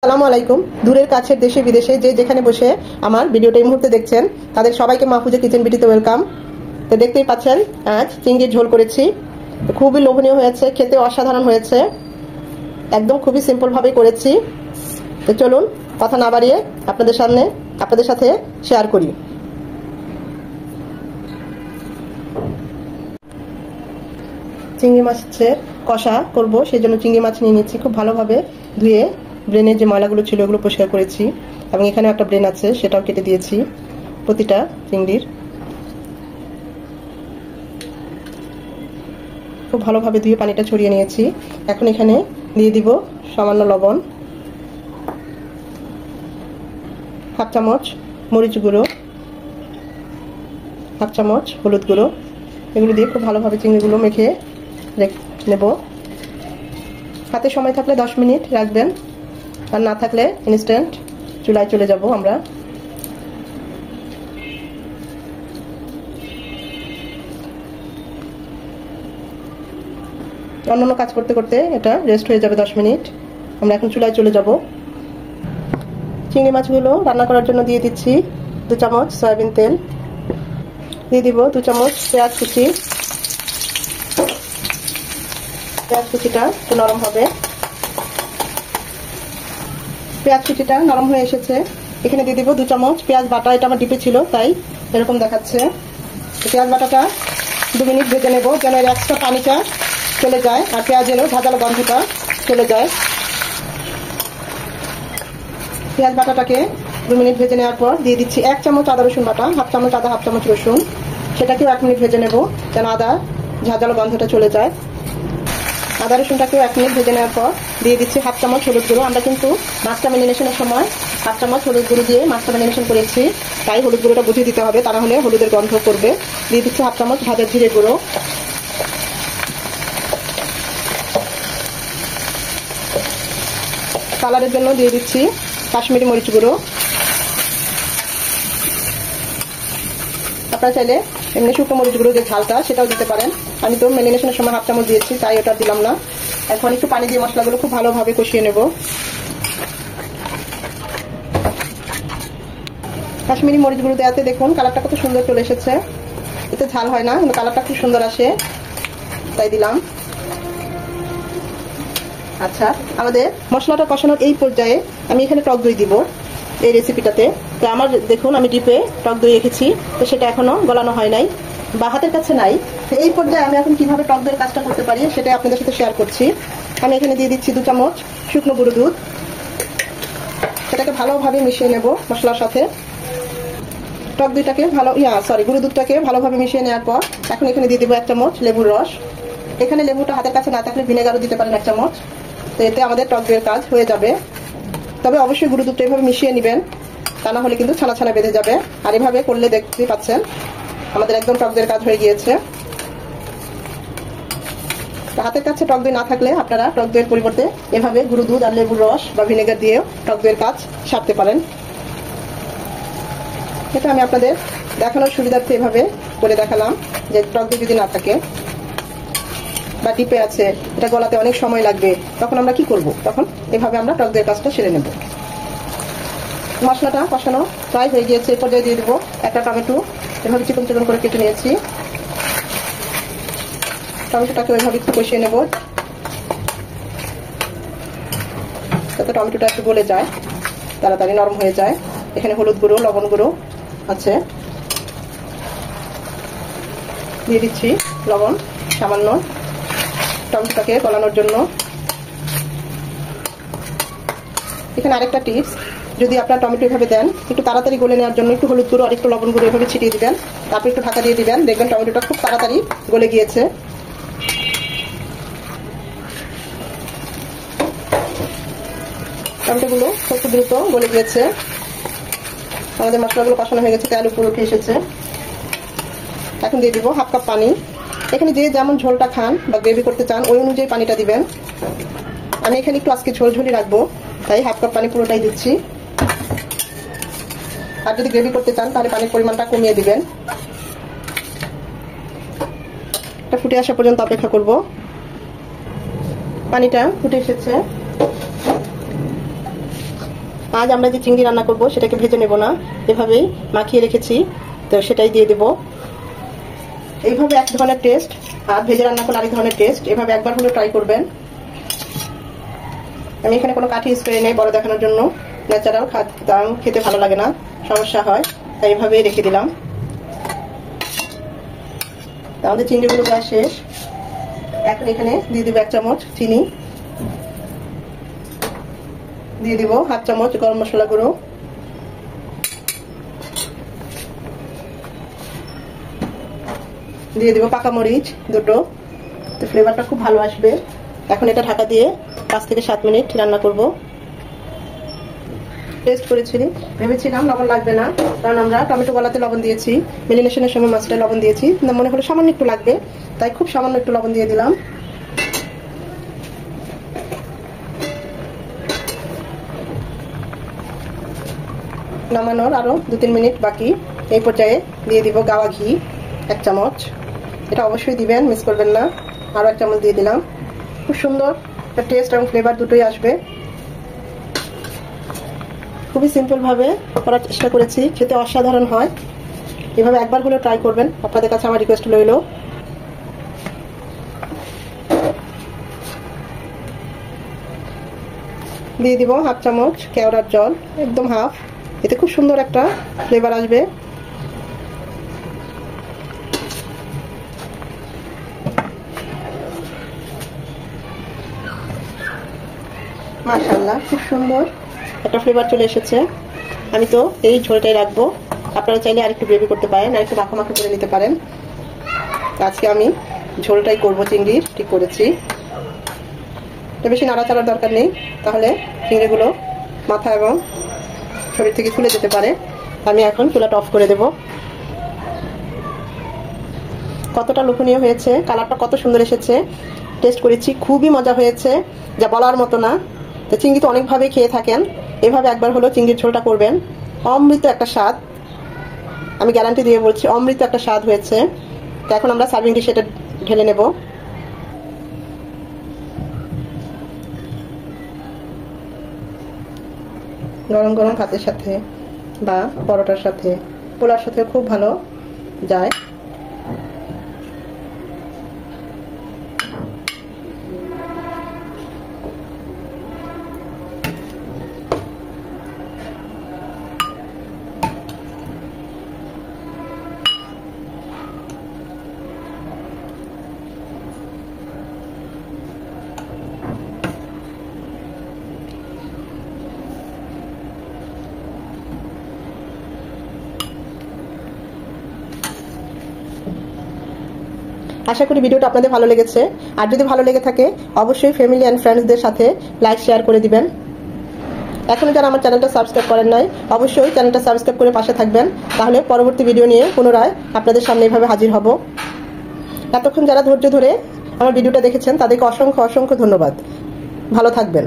আসসালামু আলাইকুম। দূরের কাছের দেশে বিদেশে যে যেখানে বসে আমার ভিডিওটা এই মুহূর্তে দেখছেন তাদের সবাইকে মাহফুজা কিচেন বিটিতে ওয়েলকাম। তো দেখতেই পাচ্ছেন আজ চিংড়ির ঝোল করেছি, খুবই লোভনীয় হয়েছে, খেতে অসাধারণ হয়েছে, একদম খুবই সিম্পল ভাবে করেছি। তো চলুন কথা না বাড়িয়ে আপনাদের সাথে শেয়ার করি। চিংড়ি মাছের কষা করব, সেই জন্য চিংড়ি মাছ নিয়ে নিচ্ছি। খুব ভালোভাবে ধুয়ে ব্রেনের যে ময়লাগুলো ছিল ওগুলো পরিষ্কার করেছি, এবং এখানে একটা ব্রেন আছে সেটাও কেটে দিয়েছি প্রতিটা চিংড়ির। খুব ভালোভাবে ধুয়ে পানিটা ছড়িয়ে নিয়েছি। এখন এখানে দিয়ে দিব সামান্য লবণ, হাফ চামচ মরিচ গুঁড়ো, হাফ চামচ হলুদ গুঁড়ো। এগুলো দিয়ে খুব ভালোভাবে চিংড়িগুলো মেখে নেব। হাতে সময় থাকলে 10 মিনিট রাখবেন, আর না থাকলে ইনস্ট্যান্ট চুলায় চলে যাব আমরা। অন্যান্য কাজ করতে করতে এটা রেস্ট হয়ে যাবে 10 মিনিট। আমরা এখন চুলায় চলে যাব। চিংড়ি মাছগুলো রান্না করার জন্য দিয়ে দিচ্ছি 2 চামচ সয়াবিন তেল, দিয়ে দিব 2 চামচ পেঁয়াজ কুচি। পেঁয়াজ কুচিটা একটু নরম হবে। পেঁয়াজ কুচিটা নরম হয়ে এসেছে, এখানে দিয়ে দিব 2 চামচ পেঁয়াজ বাটা। এটা আমার ডিপে ছিল তাই এরকম দেখাচ্ছে। পেঁয়াজ বাটাটা 2 মিনিট ভেজে নেব, যেন এর এক্সট্রা পানিটা চলে যায় আর পেঁয়াজেরও ঝাঁঝালো গন্ধটা চলে যায়। পেঁয়াজ বাটাটাকে 2 মিনিট ভেজে নেওয়ার পর দিয়ে দিচ্ছি 1 চামচ আদা রসুন বাটা, হাফ চামচ আদা হাফ চামচ রসুন। সেটাকেও 1 মিনিট ভেজে নেব, যেন আদা ঝাঁঝালো গন্ধটা চলে যায়। আদা রসুনটাকেও 1 মিনিট ভেজে নেওয়ার পর দিয়ে দিচ্ছি হাফ চামচ হলুদ গুঁড়ো। আমরা কিন্তু মাছটা ম্যারিনেশনের সময় হাফ চামচ হলুদ গুঁড়ো দিয়ে মাছটা ম্যারিনেশন করেছি, তাই হলুদ গুঁড়োটা বুঝিয়ে দিতে হবে, তা না হলে হলুদের গন্ধ করবে। দিয়ে দিচ্ছি হাফ চামচ ভাজা জিরে গুঁড়ো, কালারের জন্য দিয়ে দিচ্ছি কাশ্মীরি মরিচ গুঁড়ো। আপনারা চাইলে এমনি শুকনো মরিচ গুঁড়ো যে ঝালটা সেটাও দিতে পারেন। আমি তো ম্যারিনেশনের সময় হাফ চামচ দিয়েছি তাই ওটা দিলাম না। এখন একটু পানি দিয়ে মশলাগুলো খুব ভালোভাবে কষিয়ে নেব। কাশ্মীরি মরিচ গুঁড়ো দেওয়াতে দেখুন কালারটা কত সুন্দর চলে এসেছে। এতে ঝাল হয় না কিন্তু কালারটা খুব সুন্দর আসে, তাই দিলাম। আচ্ছা, আমাদের মশলাটা কষানোর এই পর্যায়ে আমি এখানে টক দই দিব এই রেসিপিটাতে। তো আমার দেখুন আমি ডিপে টক দই রেখেছি, তো সেটা এখনো গলানো হয় নাই বা হাতের কাছে নাই। তো এই পর্যায়ে আমি এখন কিভাবে টক দইয়ের কাজটা করতে পারি সেটা আপনাদের সাথে শেয়ার করছি। আমি এখানে দিয়ে দিচ্ছি 2 চামচ শুকনো গুঁড়ো দুধ। সেটাকে ভালোভাবে মিশিয়ে নেব মশলার সাথে। টক দইটাকে গুঁড়ো দুধটাকে ভালোভাবে মিশিয়ে নেওয়ার পর এখন এখানে দিয়ে দেবো 1 চামচ লেবুর রস। এখানে লেবুটা হাতের কাছে না থাকলে ভিনেগারও দিতে পারেন 1 চামচ। তো এতে আমাদের টক দইয়ের কাজ হয়ে যাবে। তবে অবশ্যই গুঁড়ো দুধটা এভাবে মিশিয়ে নেবেন, তা না হলে কিন্তু ছানা ছানা বেঁধে যাবে। আর এভাবে করলে দেখতেই পাচ্ছেন আমাদের একদম টক দইয়ের কাজ হয়ে গিয়েছে। হাতের কাছে টক দই না থাকলে আপনারা টক দইয়ের পরিবর্তে এভাবে গুঁড়ো দুধ আর লেবুর রস বা ভিনেগার দিয়েও টক দইয়ের কাজ সারতে পারেন। এটা আমি আপনাদের দেখানোর সুবিধার্থে এভাবে করে দেখালাম যে টক দই যদি না থাকে বা ডিপে আছে, এটা গলাতে অনেক সময় লাগবে, তখন আমরা কি করব? তখন এভাবে আমরা টক দইয়ের কাজটা সেরে নেব। মশলাটা কষানো প্রায় হয়ে গিয়েছে, এই পর্যায়ে দিয়ে দেবো একটা টমেটো। এভাবে চিকন চিকন করে কেটে নিয়েছি। টমেটোটাকে ওইভাবে একটু কষিয়ে নেব যাতে টমেটোটা একটু গলে যায়, তাড়াতাড়ি নরম হয়ে যায়। এখানে হলুদ গুঁড়ো লবণ গুঁড়ো আছে, দিয়ে দিচ্ছি লবণ সামান্য টমেটোটাকে গলানোর জন্য। এখানে আরেকটা টিপস, যদি আপনার টমেটো এভাবে দেন একটু তাড়াতাড়ি গলে নেওয়ার জন্য একটু হলুদ গুঁড়ো আর একটু লবণ গুঁড়ো এভাবে ছিটিয়ে দিবেন, তারপর একটু ঢাকা দিয়ে দিবেন, দেখবেন টমেটোটা খুব তাড়াতাড়ি গলে গিয়েছে। টমেটোগুলো খুব দ্রুত গলে গিয়েছে। আমাদের মশলাগুলো কষানো হয়ে গেছে, তেল উপরে উঠে এসেছে। এখন দিয়ে দিব হাফ কাপ পানি। এখানে যে যেমন ঝোলটা খান বা গ্রেভি করতে চান ওই অনুযায়ী পানিটা দিবেন। আমি এখানে একটু আজকে ঝোলঝোলই রাখবো তাই হাফ কাপ পানি পুরোটাই দিচ্ছি। আর যদি গ্রেভি করতে চান তাহলে পানির পরিমাণটা কমিয়ে দিবেন। এটা ফুটে আসা পর্যন্ত অপেক্ষা করব। পানিটা ফুটে এসেছে, আজ আমরা যে চিংড়ি রান্না করব সেটাকে ভেজে নেব না, এভাবেই মাখিয়ে রেখেছি, তো সেটাই দিয়ে দেব। এইভাবে এক ধরনের টেস্ট, আর ভেজে রান্না করলে আরেক ধরনের টেস্ট। এভাবে একবার হলেও ট্রাই করবেন। আমি এখানে কোনো কাঠি ইউজ করি নাই বড় দেখানোর জন্য, ন্যাচারাল খেতে ভালো লাগে না, সমস্যা হয়, তাই এভাবেই রেখে দিলাম। আমাদের চিংড়িগুলো দেওয়া শেষ। এখন এখানে দিয়ে দিব 1 চামচ চিনি, দিয়ে দিব 1/2 চামচ গরম মশলা গুঁড়ো, দিয়ে দিব পাকা মরিচ 2টো, তো ফ্লেভারটা খুব ভালো আসবে। এখন এটা ঢাকা দিয়ে 5 থেকে 7 মিনিট রান্না করব। টেস্ট করেছি, ভেবেছিলাম লবণ লাগবে না, কারণ আমরা টমেটো গলাতে লবণ দিয়েছি, মেরিনেশনের সময় মাছটা লবণ দিয়েছি, মনে হলো সামান্য একটু লাগবে, তাই খুব সামান্য একটু লবণ দিয়ে দিলাম। নামানোর আরো 2-3 মিনিট বাকি। এই পর্যায়ে দিয়ে দিব গাওয়া ঘি 1 চামচ, এটা অবশ্যই দিবেন, মিস করবেন না। আরো 1 চামচ দিয়ে দিলাম। খুব সুন্দর একটা টেস্ট এবং ফ্লেভার দুটোই আসবে। খুবই সিম্পল ভাবে করার চেষ্টা করেছি, খেতে অসাধারণ হয়। এভাবে একবার হলেও ট্রাই করবেন, আপনাদের কাছে আমার রিকোয়েস্ট রইল। দিয়ে দিব 1/2 চামচ কেওড়ার জল, একদম হাফ, এতে খুব সুন্দর একটা ফ্লেভার আসবে। মাশাআল্লাহ, খুব সুন্দর একটা ফ্লেভার চলে এসেছে। আমি তো এই ঝোলটাই রাখবো, আপনারা চাইলে আরেকটু গ্রেভি করতে পারেন, আরেকটু মাখা করে নিতে পারেন। আজকে আমি ঝোলটাই করব, চিংড়ির ঠিক করেছি। এটা বেশি নাড়াচাড়ার দরকার নেই, তাহলে চিংড়িগুলো মাথা এবং শরীর থেকে খুলে যেতে পারে। আমি এখন চুলাটা অফ করে দেব। কতটা লোভনীয় হয়েছে, কালারটা কত সুন্দর এসেছে। টেস্ট করেছি, খুবই মজা হয়েছে, যা বলার মতো না। তো চিংড়ি তো অনেকভাবে খেয়ে থাকেন, এভাবে একবার হলো চিংড়ির ঝোলটা করবেন, অমৃত একটা স্বাদ, আমি গ্যারান্টি দিয়ে বলছি, অমৃত একটা স্বাদ হয়েছে। তো এখন আমরা সার্ভিং ডিশে এটা ঢেলে নেব। গরম গরম ভাতের সাথে বা পরোটার সাথে, পোলার সাথে খুব ভালো যায়। আশা করি ভিডিওটা আপনাদের ভালো লেগেছে, আর যদি ভালো লেগে থাকে অবশ্যই ফ্যামিলি অ্যান্ড ফ্রেন্ডসদের সাথে লাইক শেয়ার করে দিবেন। এখনো যারা আমার চ্যানেলটা সাবস্ক্রাইব করেন নাই, অবশ্যই চ্যানেলটা সাবস্ক্রাইব করে পাশে থাকবেন, তাহলে পরবর্তী ভিডিও নিয়ে পুনরায় আপনাদের সামনে এভাবে হাজির হব। এতক্ষণ যারা ধৈর্য ধরে আমার ভিডিওটা দেখেছেন তাদেরকে অসংখ্য অসংখ্য ধন্যবাদ। ভালো থাকবেন।